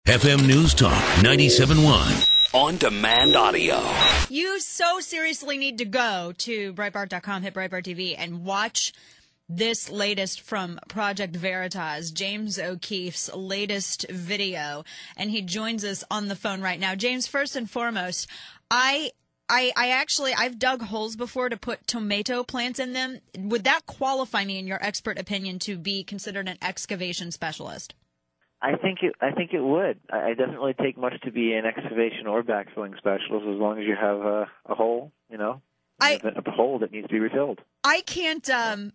FM News Talk 97.1. On demand audio. You so seriously need to go to Breitbart.com, hit Breitbart TV, and watch this latest from Project Veritas, James O'Keefe's latest video. And he joins us on the phone right now. James, first and foremost, I've dug holes before to put tomato plants in them. Would that qualify me, in your expert opinion, to be considered an excavation specialist? I think it would. It doesn't really take much to be an excavation or backfilling specialist, as long as you have a hole, a hole that needs to be refilled. I can't. I'm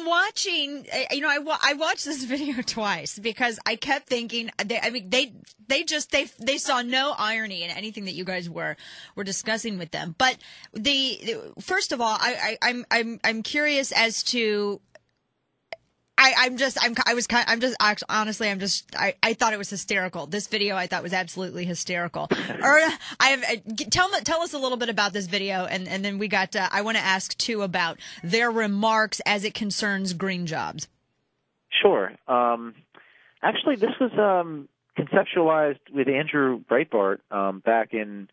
watching. I watched this video twice because I kept thinking. They saw no irony in anything that you guys were discussing with them. But first of all, I'm curious as to. I thought it was hysterical. This video I thought was absolutely hysterical. Tell us a little bit about this video, and then I want to ask too about their remarks as it concerns green jobs. Sure. Actually, this was conceptualized with Andrew Breitbart back in,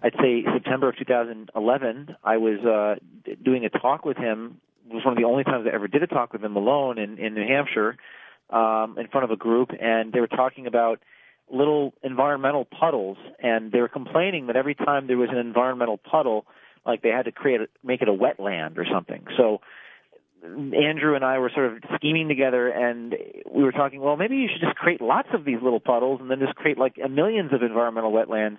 I'd say, September of 2011. I was doing a talk with him. It was one of the only times I ever did a talk with him alone in New Hampshire in front of a group, and they were talking about little environmental puddles, and they were complaining that every time there was an environmental puddle, like they had to make it a wetland or something. So Andrew and I were sort of scheming together, and we were talking, well, maybe you should just create lots of these little puddles and then just create like millions of environmental wetlands.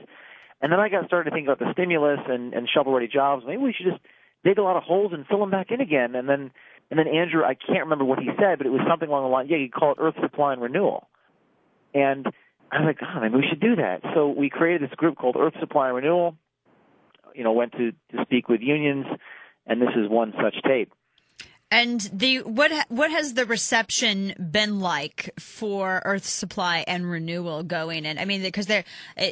And then I started to think about the stimulus and shovel-ready jobs. Maybe we should just dig a lot of holes and fill them back in again. And then Andrew, I can't remember what he said, but it was something along the line, you call it Earth Supply and Renewal. And I was like, God, maybe we should do that. So we created this group called Earth Supply and Renewal, went to speak with unions, and this is one such tape. And what has the reception been like for Earth Supply and Renewal going? And I mean, because they're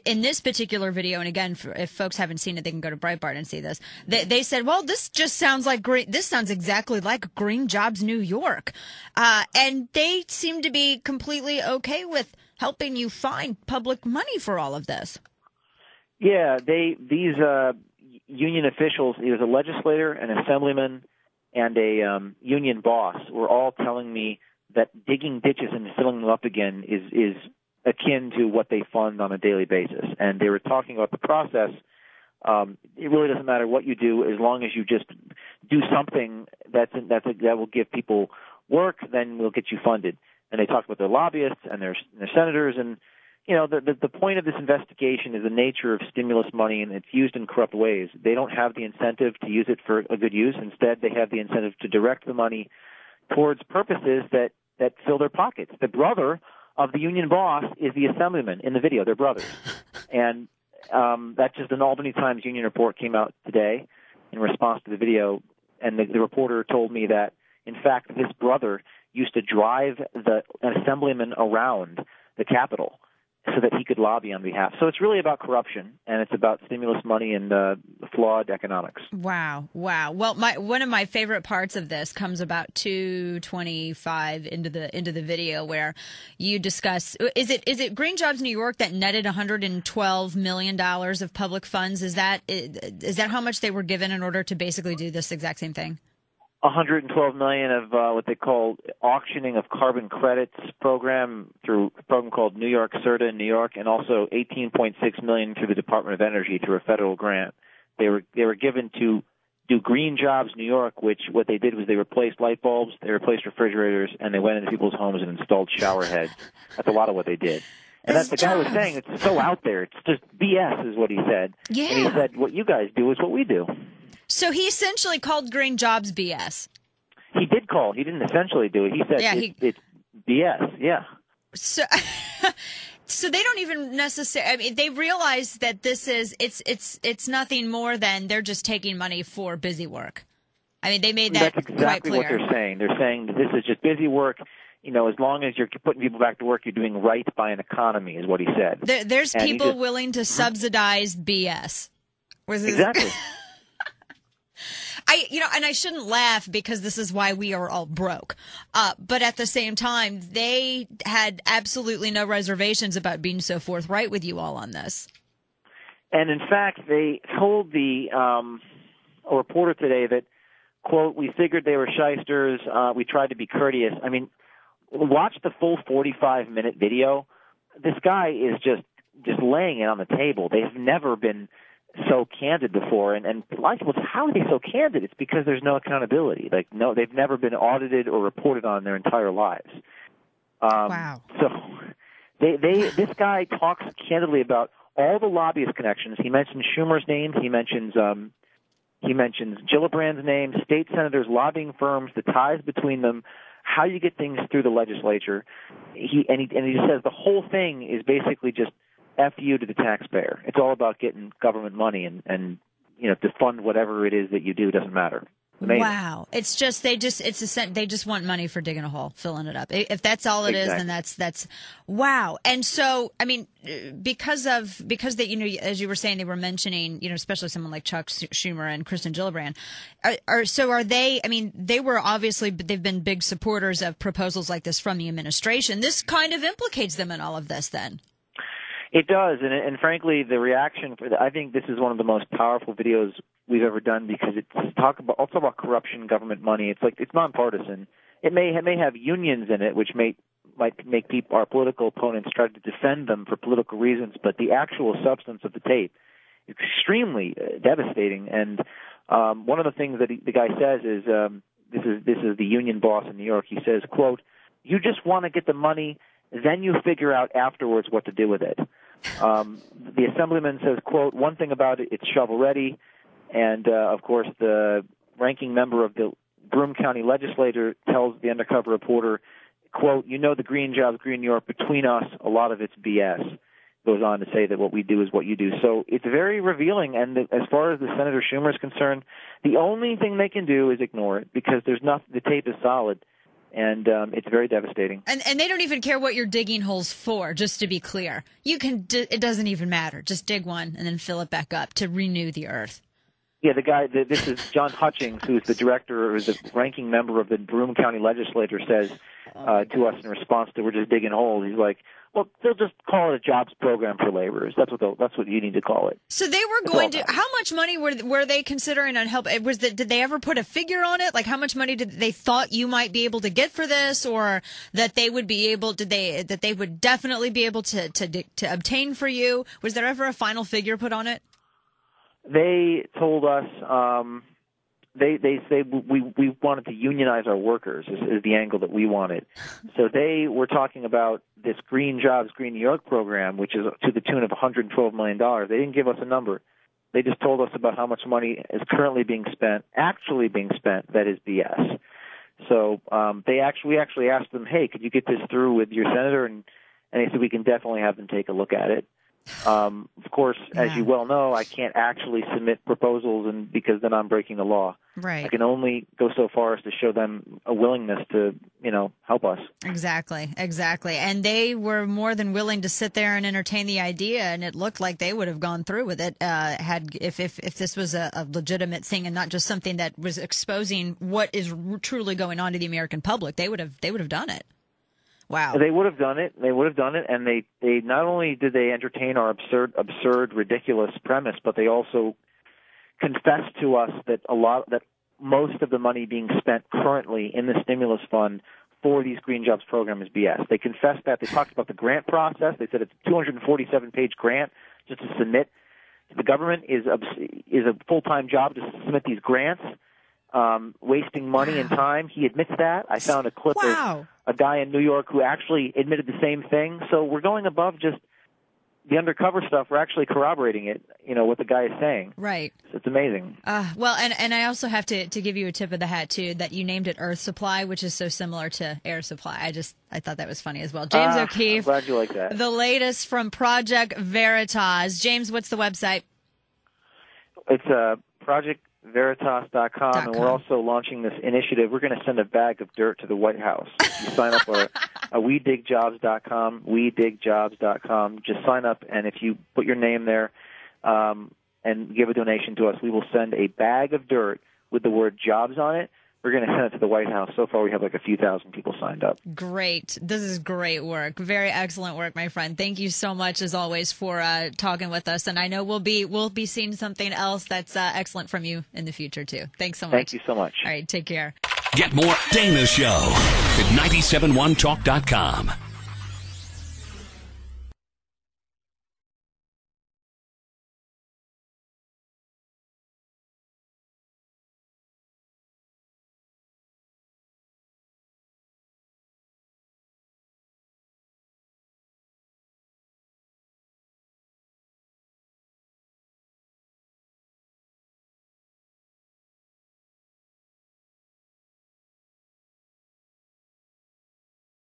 in this particular video, and again, if folks haven't seen it, they can go to Breitbart and see this. They said, well, this just sounds like this sounds exactly like Green Jobs New York. And they seem to be completely okay with helping you find public money for all of this. Yeah, these union officials, he was a legislator, an assemblyman, and a union boss were all telling me that digging ditches and filling them up again is akin to what they fund on a daily basis. And they were talking about the process. It really doesn't matter what you do, as long as you just do something that will give people work, then we'll get you funded. And they talked about their lobbyists and their senators, and the point of this investigation is the nature of stimulus money, and it's used in corrupt ways. They don't have the incentive to use it for a good use. Instead, they have the incentive to direct the money towards purposes that fill their pockets. The brother of the union boss is the assemblyman in the video. They're brothers. And that's just an Albany Times Union report came out today in response to the video, and the reporter told me that, in fact, this brother used to drive an assemblyman around the Capitol so that he could lobby on behalf. So it's really about corruption, and it's about stimulus money and flawed economics. Wow. Well, one of my favorite parts of this comes about 2:25 into the video, where you discuss is it Green Jobs New York that netted $112 million of public funds? Is that how much they were given in order to basically do this exact same thing? $112 million of what they call auctioning of carbon credits program through a program called New York CERTA in New York, and also $18.6 million through the Department of Energy through a federal grant. They were given to do Green Jobs New York, which what they did was they replaced light bulbs, they replaced refrigerators, and they went into people's homes and installed shower heads. That's a lot of what they did. And that's the guy was saying it's so out there. It's just BS is what he said. Yeah. And he said, what you guys do is what we do. So he essentially called Green Jobs BS. He did call. He didn't essentially do it. He said it's BS. Yeah. So, so they don't even necessarily. I mean, they realize that this is it's nothing more than they're just taking money for busy work. I mean, they made that That's exactly quite clear. What they're saying. They're saying that this is just busy work. As long as you're putting people back to work, you're doing right by an economy, is what he said. There's people willing to subsidize BS. Exactly. And I shouldn't laugh because this is why we are all broke. But at the same time, they had absolutely no reservations about being so forthright with you all on this. And in fact, they told a reporter today that, quote, "We figured they were shysters. We tried to be courteous." I mean, watch the full 45-minute video. This guy is just laying it on the table. They've never been so candid before, and a lot of people say, how are they so candid? It's because there's no accountability. They've never been audited or reported on their entire lives. Wow. So this guy talks candidly about all the lobbyist connections. He mentions Schumer's name. He mentions Gillibrand's name, state senators, lobbying firms, the ties between them, how you get things through the legislature. He says the whole thing is basically just F you to the taxpayer. It's all about getting government money and to fund whatever it is that you do. It doesn't matter. Amazing. Wow. It's just they just want money for digging a hole, filling it up. If that's all it is, then that's wow. And so, I mean, because they, as you were saying, they were mentioning, especially someone like Chuck Schumer and Kristen Gillibrand. Are they? I mean, they've been big supporters of proposals like this from the administration. This kind of implicates them in all of this, then. It does, and frankly, the reaction I think this is one of the most powerful videos we've ever done because it's also about corruption, government money. It's nonpartisan. It may have unions in it, which might make our political opponents try to defend them for political reasons, but the actual substance of the tape is extremely devastating. And one of the things that the guy says is, this is the union boss in New York. He says, quote, "You just want to get the money, then you figure out afterwards what to do with it." The assemblyman says, quote, "One thing about it, it's shovel-ready." And, of course, the ranking member of the Broome County legislature tells the undercover reporter, quote, "The green jobs, green New York, between us, a lot of it's BS." Goes on to say that what we do is what you do. So it's very revealing. And as far as the Senator Schumer is concerned, the only thing they can do is ignore it because the tape is solid. And it's very devastating. And they don't even care what you're digging holes for, just to be clear. It doesn't even matter. Just dig one and then fill it back up to renew the earth. Yeah, this is John Hutchings, who's the director or the ranking member of the Broome County legislature, says to us in response to we're just digging holes. He's like, well, they'll just call it a jobs program for laborers. That's what you need to call it. So they were going to. How much money were they considering on help? Did they ever put a figure on it? Like how much money did they thought you might be able to get for this, or that they would be able? That they would definitely be able to obtain for you? Was there ever a final figure put on it? They told us. They say we wanted to unionize our workers is the angle that we wanted. So they were talking about this Green Jobs, Green New York program, which is to the tune of $112 million. They didn't give us a number. They just told us about how much money is currently actually being spent. That is BS. So we actually asked them, hey, could you get this through with your senator? And they said we can definitely have them take a look at it. Of course, as you well know, I can't actually submit proposals because then I'm breaking the law. Right. I can only go so far as to show them a willingness to, help us. Exactly. And they were more than willing to sit there and entertain the idea, and it looked like they would have gone through with it if this was a legitimate thing and not just something that was exposing what is truly going on to the American public. They would have done it. Wow. They would have done it. And they not only did they entertain our absurd, ridiculous premise, but they also confessed to us that most of the money being spent currently in the stimulus fund for these Green Jobs program is BS. They confessed that. They talked about the grant process. They said it's a 247-page grant just to submit to the government is a full-time job to submit these grants. Wasting money and time. He admits that. I found a clip of a guy in New York who actually admitted the same thing. So we're going above just the undercover stuff. We're actually corroborating it, what the guy is saying. Right. So it's amazing. Well, and I also have to give you a tip of the hat, too, that you named it Earth Supply, which is so similar to Air Supply. I thought that was funny as well. James O'Keefe. I'm glad you like that. The latest from Project Veritas. James, what's the website? It's ProjectVeritas.com, and we're also launching this initiative. We're going to send a bag of dirt to the White House. You sign up at WeDigJobs.com, WeDigJobs.com. Just sign up, and if you put your name there and give a donation to us, we will send a bag of dirt with the word jobs on it. We're going to send it to the White House. So far, we have like a few thousand people signed up. Great. This is great work. Very excellent work, my friend. Thank you so much, as always, for talking with us. And I know we'll be seeing something else that's excellent from you in the future, too. Thanks so much. Thank you so much. All right. Take care. Get more Dana Show at 971talk.com.